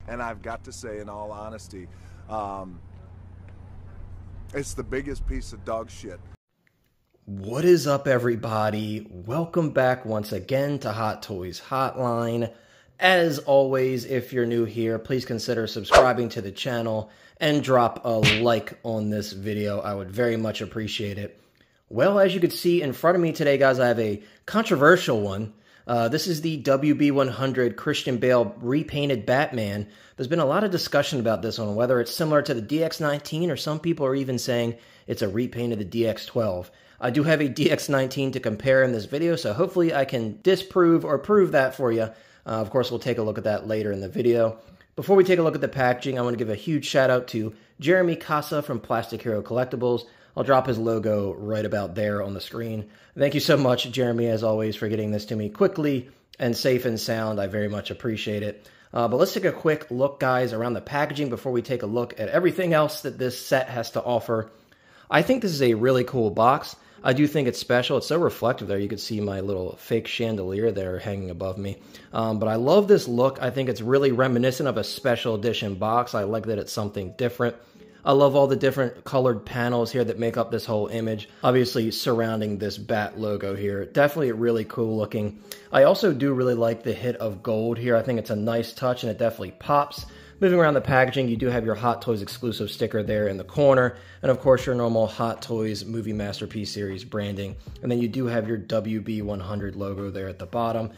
And I've got to say, in all honesty, it's the biggest piece of dog shit. What is up, everybody? Welcome back once again to Hot Toys Hotline. As always, if you're new here, please consider subscribing to the channel and drop a like on this video. I would very much appreciate it. Well, as you can see in front of me today, guys, I have a controversial one. This is the WB100 Christian Bale repainted Batman. There's been a lot of discussion about this one, whether it's similar to the DX19 or some people are even saying it's a repaint of the DX12. I do have a DX19 to compare in this video, so hopefully I can disprove or prove that for you. Of course, we'll take a look at that later in the video. Before we take a look at the packaging, I want to give a huge shout out to Jeremy Casa from Plastic Hero Collectibles. I'll drop his logo right about there on the screen. Thank you so much, Jeremy, as always, for getting this to me quickly and safe and sound. I very much appreciate it. But let's take a quick look, guys, around the packaging before we take a look at everything else that this set has to offer. I think this is a really cool box. I do think it's special. It's so reflective there. You can see my little fake chandelier there hanging above me. But I love this look. I think it's really reminiscent of a special edition box. I like that it's something different. I love all the different colored panels here that make up this whole image, obviously surrounding this bat logo here. Definitely really cool looking. I also do really like the hit of gold here. I think it's a nice touch and it definitely pops. Moving around the packaging, you do have your Hot Toys exclusive sticker there in the corner, and of course your normal Hot Toys Movie Masterpiece Series branding. And then you do have your WB100 logo there at the bottom.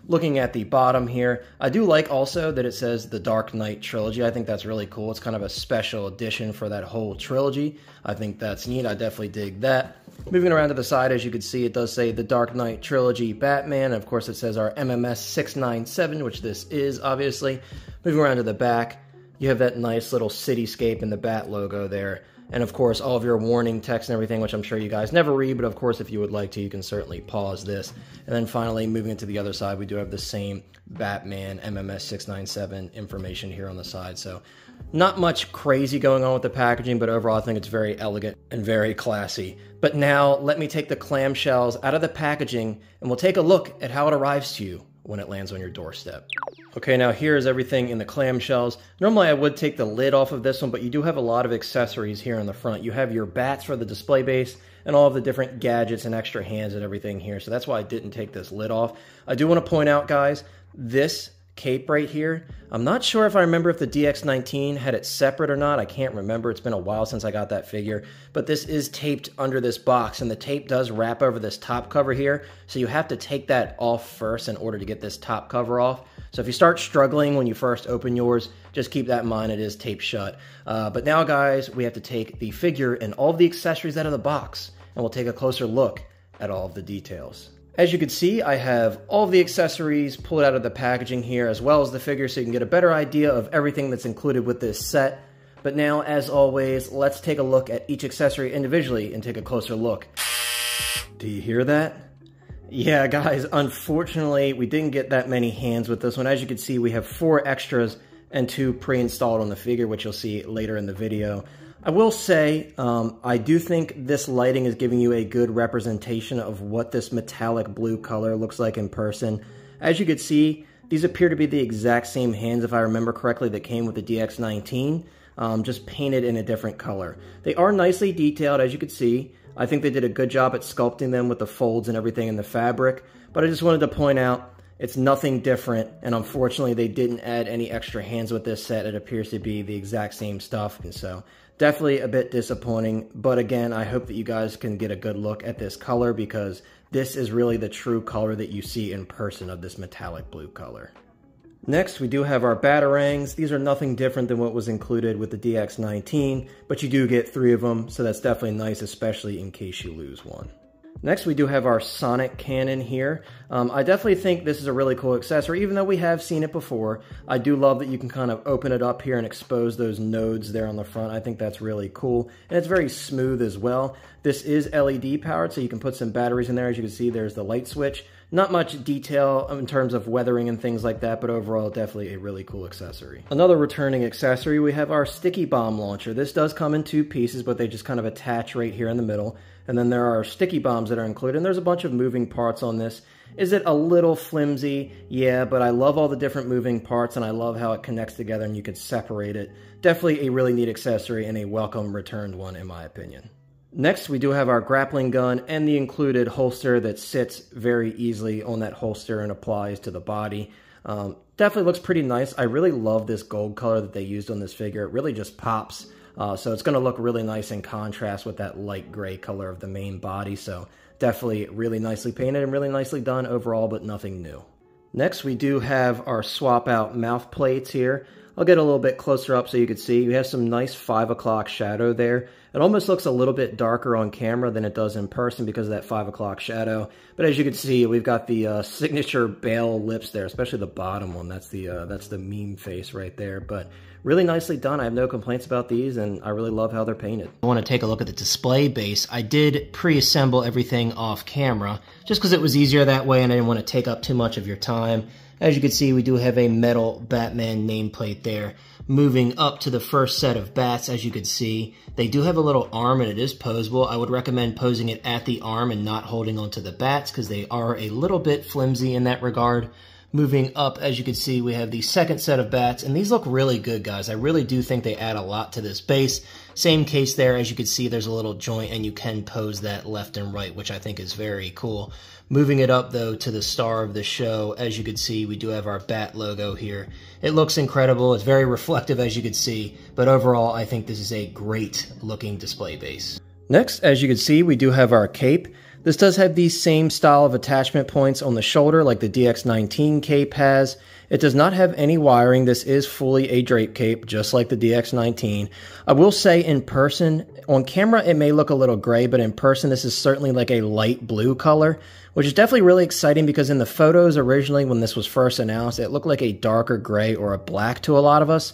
Looking at the bottom here, I do like also that it says the Dark Knight Trilogy. I think that's really cool. It's kind of a special edition for that whole trilogy. I think that's neat. I definitely dig that. Moving around to the side, as you can see, it does say the Dark Knight Trilogy Batman. Of course, it says our MMS 697, which this is, obviously. Moving around to the back, you have that nice little cityscape and the bat logo there. And of course, all of your warning text and everything, which I'm sure you guys never read, but of course, if you would like to, you can certainly pause this. And then finally, moving into the other side, we do have the same Batman MMS 697 information here on the side. So not much crazy going on with the packaging, but overall, I think it's very elegant and very classy. But now, let me take the clamshells out of the packaging, and we'll take a look at how it arrives to you when it lands on your doorstep. Okay, now here's everything in the clamshells. Normally I would take the lid off of this one, but you do have a lot of accessories here in the front. You have your bats for the display base and all of the different gadgets and extra hands and everything here. So that's why I didn't take this lid off. I do want to point out, guys, this cape right here, I'm not sure if I remember if the DX19 had it separate or not. I can't remember. It's been a while since I got that figure, but this is taped under this box, and the tape does wrap over this top cover here, so you have to take that off first in order to get this top cover off. So if you start struggling when you first open yours, just keep that in mind. It is taped shut. But now, guys, we have to take the figure and all of the accessories out of the box, and we'll take a closer look at all of the details. As you can see, I have all the accessories pulled out of the packaging here, as well as the figure, so you can get a better idea of everything that's included with this set. But now, as always, let's take a look at each accessory individually and take a closer look. Do you hear that? Yeah, guys, unfortunately, we didn't get that many hands with this one. As you can see, we have 4 extras and 2 pre-installed on the figure, which you'll see later in the video. I will say, I do think this lighting is giving you a good representation of what this metallic blue color looks like in person. As you can see, these appear to be the exact same hands, if I remember correctly, that came with the DX19, just painted in a different color. They are nicely detailed, as you can see. I think they did a good job at sculpting them with the folds and everything in the fabric, but I just wanted to point out it's nothing different, and unfortunately they didn't add any extra hands with this set. It appears to be the exact same stuff, and so definitely a bit disappointing. But again, I hope that you guys can get a good look at this color, because this is really the true color that you see in person of this metallic blue color. Next, we do have our batarangs. These are nothing different than what was included with the DX19, but you do get 3 of them, so that's definitely nice, especially in case you lose one. Next, we do have our Sonic cannon here. I definitely think this is a really cool accessory, even though we have seen it before. I do love that you can kind of open it up here and expose those nodes there on the front. I think that's really cool, and it's very smooth as well. This is LED powered, so you can put some batteries in there. As you can see, there's the light switch. Not much detail in terms of weathering and things like that, but overall definitely a really cool accessory. Another returning accessory, we have our sticky bomb launcher. This does come in 2 pieces, but they just kind of attach right here in the middle. And then there are sticky bombs that are included, and there's a bunch of moving parts on this. Is it a little flimsy? Yeah, but I love all the different moving parts, and I love how it connects together and you can separate it. Definitely a really neat accessory and a welcome returned one, in my opinion. Next, we do have our grappling gun and the included holster that sits very easily on that holster and applies to the body. Definitely looks pretty nice. I really love this gold color that they used on this figure. It really just pops. So it's going to look really nice in contrast with that light gray color of the main body. So definitely really nicely painted and really nicely done overall, but nothing new. Next, we do have our swap out mouth plates here. I'll get a little bit closer up so you can see. We have some nice 5 o'clock shadow there. It almost looks a little bit darker on camera than it does in person because of that 5 o'clock shadow. But as you can see, we've got the signature Bale lips there, especially the bottom one. That's the meme face right there. But really nicely done. I have no complaints about these, and I really love how they're painted. I want to take a look at the display base. I did pre-assemble everything off camera just because it was easier that way and I didn't want to take up too much of your time. As you can see, we do have a metal Batman nameplate there. Moving up to the first set of bats, as you can see, they do have a little arm and it is posable. I would recommend posing it at the arm and not holding onto the bats because they are a little bit flimsy in that regard. Moving up, as you can see, we have the second set of bats, and these look really good, guys. I really do think they add a lot to this base. Same case there, as you can see, there's a little joint, and you can pose that left and right, which I think is very cool. Moving it up, though, to the star of the show, as you can see, we do have our bat logo here. It looks incredible. It's very reflective, as you can see, but overall, I think this is a great-looking display base. Next, as you can see, we do have our cape. This does have the same style of attachment points on the shoulder like the DX19 cape has. It does not have any wiring. This is fully a drape cape, just like the DX19. I will say in person, on camera it may look a little gray, but in person this is certainly like a light blue color, which is definitely really exciting because in the photos originally when this was first announced, it looked like a darker gray or a black to a lot of us.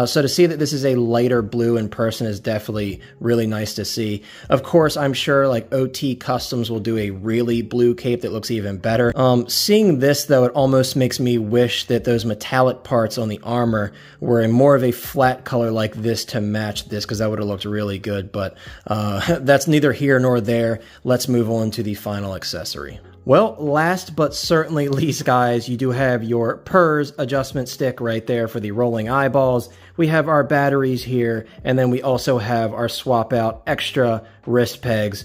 So to see that this is a lighter blue in person is definitely really nice to see. Of course, I'm sure like OT Customs will do a really blue cape that looks even better. Seeing this though, it almost makes me wish that those metallic parts on the armor were in more of a flat color like this to match this, because that would have looked really good, but that's neither here nor there. Let's move on to the final accessory. Well, last but certainly least, guys, you do have your PERS adjustment stick right there for the rolling eyeballs. We have our batteries here, and then we also have our swap out extra wrist pegs.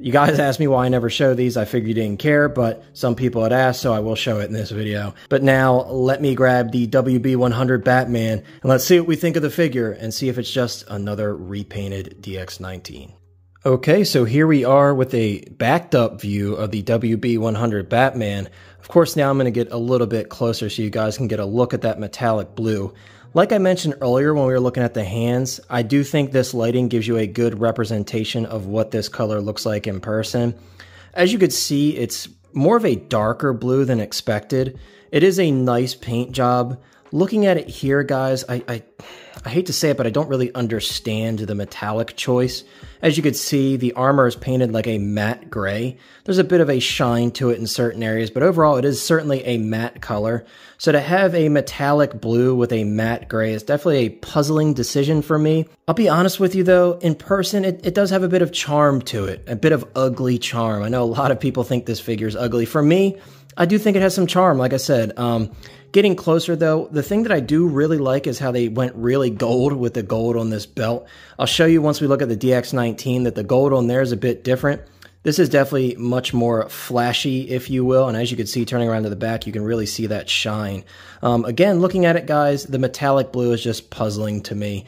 You guys asked me why I never show these. I figured you didn't care, but some people had asked, so I will show it in this video. But now, let me grab the WB100 Batman, and let's see what we think of the figure, and see if it's just another repainted DX19. Okay, so here we are with a backed up view of the WB100 Batman. Of course, now I'm going to get a little bit closer so you guys can get a look at that metallic blue. Like I mentioned earlier when we were looking at the hands, I do think this lighting gives you a good representation of what this color looks like in person. As you could see, it's more of a darker blue than expected. It is a nice paint job. Looking at it here, guys, I hate to say it, but I don't really understand the metallic choice. As you can see, the armor is painted like a matte gray. There's a bit of a shine to it in certain areas, but overall it is certainly a matte color. So to have a metallic blue with a matte gray is definitely a puzzling decision for me. I'll be honest with you though, in person it does have a bit of charm to it, a bit of ugly charm. I know a lot of people think this figure is ugly. For me, I do think it has some charm, like I said. Getting closer though, the thing that I do really like is how they went really gold with the gold on this belt. I'll show you once we look at the DX19 that the gold on there is a bit different. This is definitely much more flashy, if you will, and as you can see, turning around to the back, you can really see that shine. Again, looking at it, guys, the metallic blue is just puzzling to me.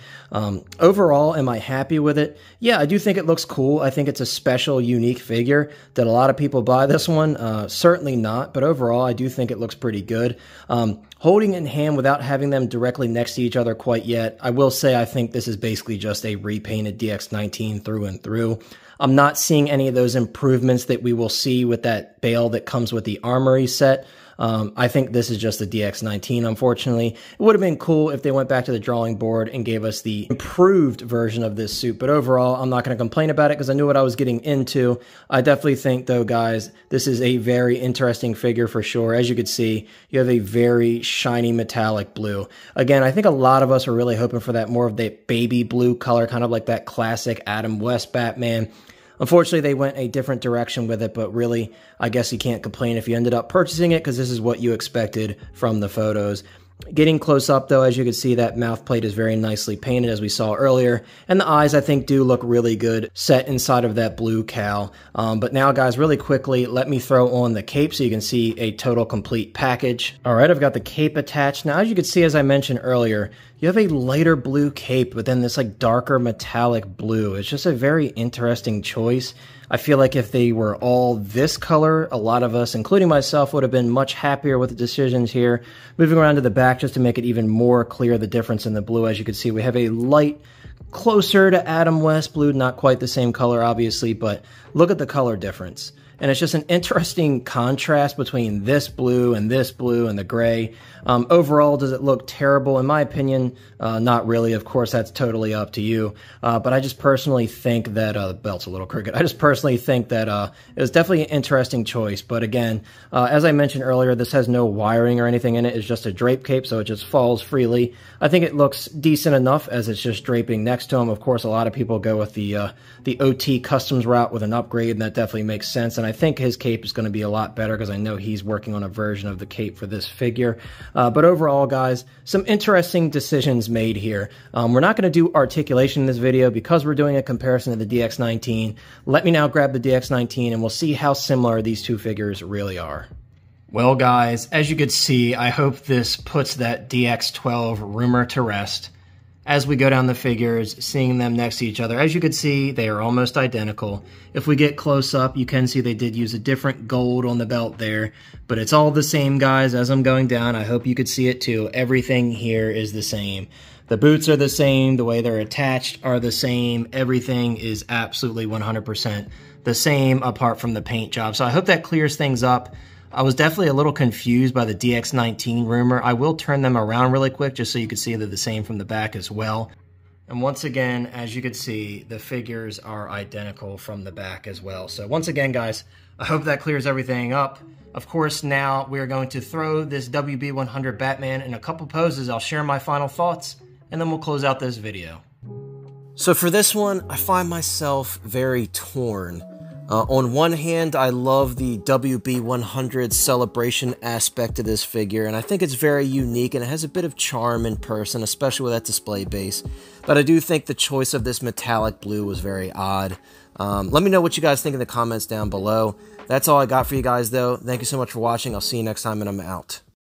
Overall, am I happy with it? Yeah, I do think it looks cool. I think it's a special, unique figure. Did a lot of people buy this one? Certainly not, but overall, I do think it looks pretty good. Holding in hand without having them directly next to each other quite yet, I will say I think this is basically just a repainted DX19 through and through. I'm not seeing any of those improvements that we will see with that Bale that comes with the Armory set. I think this is just the DX19, unfortunately. It would have been cool if they went back to the drawing board and gave us the improved version of this suit, but overall, I'm not going to complain about it because I knew what I was getting into. I definitely think, though, guys, this is a very interesting figure for sure. As you can see, you have a very shiny metallic blue. Again, I think a lot of us are really hoping for that more of the baby blue color, kind of like that classic Adam West Batman. Unfortunately, they went a different direction with it, but really, I guess you can't complain if you ended up purchasing it because this is what you expected from the photos. Getting close up, though, as you can see, that mouth plate is very nicely painted, as we saw earlier. And the eyes, I think, do look really good set inside of that blue cowl. But now, guys, really quickly, let me throw on the cape so you can see a total complete package. All right, I've got the cape attached. Now, as you can see, as I mentioned earlier, you have a lighter blue cape within this like darker metallic blue. It's just a very interesting choice. I feel like if they were all this color, a lot of us, including myself, would have been much happier with the decisions here. Moving around to the back just to make it even more clear the difference in the blue. As you can see, we have a light, closer to Adam West blue, not quite the same color, obviously, but look at the color difference. And it's just an interesting contrast between this blue and the gray. Overall, does it look terrible? In my opinion, not really. Of course, that's totally up to you. But I just personally think that the belt's a little crooked. I just personally think that it was definitely an interesting choice. But again, as I mentioned earlier, this has no wiring or anything in it. It's just a drape cape, so it just falls freely. I think it looks decent enough as it's just draping next to him. Of course, a lot of people go with the OT customs route with an upgrade, and that definitely makes sense. And I think his cape is going to be a lot better because I know he's working on a version of the cape for this figure. But overall, guys, some interesting decisions made here. We're not going to do articulation in this video because we're doing a comparison to the DX19. Let me now grab the DX19 and we'll see how similar these two figures really are. Well, guys, as you could see, I hope this puts that DX12 rumor to rest. As we go down the figures, seeing them next to each other, as you can see, they are almost identical. If we get close up, you can see they did use a different gold on the belt there, but it's all the same, guys. As I'm going down, I hope you could see it too. Everything here is the same. The boots are the same, the way they're attached are the same. Everything is absolutely 100% the same apart from the paint job. So I hope that clears things up. I was definitely a little confused by the DX19 rumor. I will turn them around really quick just so you can see they're the same from the back as well. And once again, as you can see, the figures are identical from the back as well. So once again, guys, I hope that clears everything up. Of course, now we're going to throw this WB100 Batman in a couple poses. I'll share my final thoughts, and then we'll close out this video. So for this one, I find myself very torn. On one hand, I love the WB100 celebration aspect of this figure, and I think it's very unique, and it has a bit of charm in person, especially with that display base. But I do think the choice of this metallic blue was very odd. Let me know what you guys think in the comments down below. That's all I got for you guys, though. Thank you so much for watching. I'll see you next time, and I'm out.